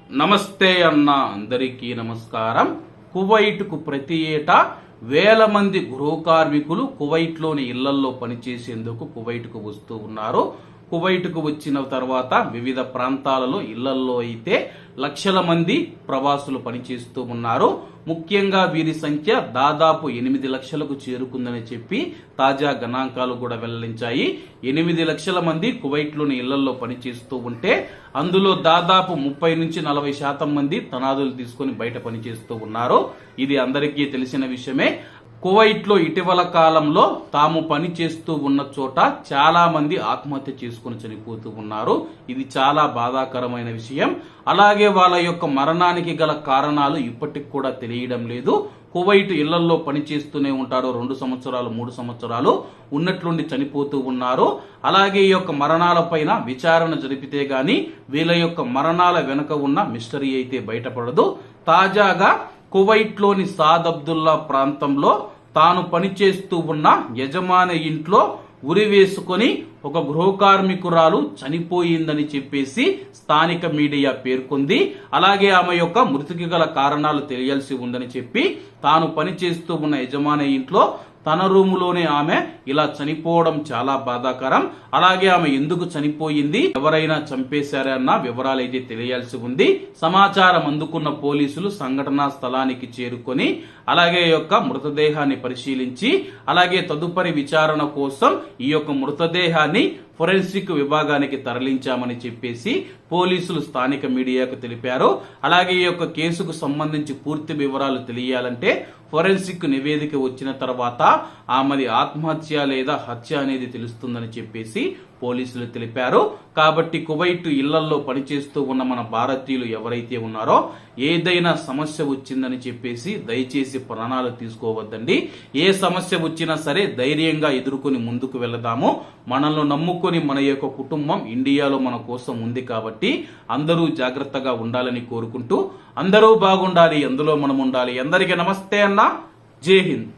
నమస్తే అన్న అందరికీ నమస్కారం. కువైట్కు ప్రతి ఏటా వేల మంది గృహ కార్మికులు కువైట్లోని ఇళ్లల్లో పనిచేసేందుకు కువైట్కు వస్తూ ఉన్నారు. కువైట్కు వచ్చిన తర్వాత వివిధ ప్రాంతాలలో ఇళ్లల్లో అయితే లక్షల మంది ప్రవాసులు పనిచేస్తూ ఉన్నారు. ముఖ్యంగా వీరి సంఖ్య దాదాపు 8 లక్షలకు చేరుకుందని చెప్పి తాజా గణాంకాలు కూడా వెల్లడించాయి. 8 లక్షల మంది కువైట్లోని ఇళ్లలో పనిచేస్తూ ఉంటే అందులో దాదాపు 30 నుంచి 40% మంది తనాదులు తీసుకుని బయట పనిచేస్తూ ఉన్నారు. ఇది అందరికీ తెలిసిన విషయమే. కువైట్లో ఇటీవల కాలంలో తాము పని చేస్తూ ఉన్న చోట చాలా మంది ఆత్మహత్య చేసుకుని చనిపోతూ ఉన్నారు. ఇది చాలా బాధాకరమైన విషయం. అలాగే వాళ్ళ యొక్క మరణానికి గల కారణాలు ఇప్పటికి కూడా తెలియడం లేదు. కువైట్ ఇళ్లలో పనిచేస్తూనే ఉంటారు. 2 సంవత్సరాలు 3 సంవత్సరాలు ఉన్నట్లుండి చనిపోతూ ఉన్నారు. అలాగే ఈ యొక్క మరణాల పైన విచారణ జరిపితే గాని వీళ్ళ యొక్క మరణాల వెనుక ఉన్న మిస్టరీ అయితే బయటపడదు. తాజాగా కువైట్లోని సాద్ అబ్దుల్లా ప్రాంతంలో తాను పనిచేస్తూ ఉన్న యజమాని ఇంట్లో ఉరి వేసుకొని ఒక గృహ కార్మికురాలు చనిపోయిందని చెప్పేసి స్థానిక మీడియా పేర్కొంది. అలాగే ఆమె యొక్క మృతికి గల కారణాలు తెలియాల్సి ఉందని చెప్పి తాను పనిచేస్తూ ఉన్న యజమాని ఇంట్లో తన రూములోనే ఆమె ఇలా చనిపోవడం చాలా బాధాకరం. అలాగే ఆమె ఎందుకు చనిపోయింది, ఎవరైనా చంపేశారన్న వివరాలు అయితే తెలియాల్సి ఉంది. సమాచారం అందుకున్న పోలీసులు సంఘటనా స్థలానికి చేరుకొని అలాగే యొక్క మృతదేహాన్ని పరిశీలించి అలాగే తదుపరి విచారణ కోసం ఈ యొక్క మృతదేహాన్ని ఫోరెన్సిక్ విభాగానికి తరలించామని చెప్పేసి పోలీసులు స్థానిక మీడియాకు తెలిపారు. అలాగే ఈ యొక్క కేసుకు సంబంధించి పూర్తి వివరాలు తెలియాలంటే ఫోరెన్సిక్ నివేదిక వచ్చిన తర్వాత ఆమెది ఆత్మహత్య లేదా హత్య అనేది తెలుస్తుందని చెప్పేసి పోలీసులు తెలిపారు. కాబట్టి కువైట్ ఇళ్లల్లో పనిచేస్తూ ఉన్న మన భారతీయులు ఎవరైతే ఉన్నారో ఏదైనా సమస్య వచ్చిందని చెప్పేసి దయచేసి ప్రాణాలు తీసుకోవద్దండి. ఏ సమస్య వచ్చినా సరే ధైర్యంగా ఎదుర్కొని ముందుకు వెళదాము. మనల్ని నమ్ముకొని మన యొక్క కుటుంబం ఇండియాలో మన కోసం ఉంది కాబట్టి అందరూ జాగ్రత్తగా ఉండాలని కోరుకుంటూ అందరూ బాగుండాలి, అందులో మనం ఉండాలి. అందరికీ నమస్తే అన్న. జై హింద్.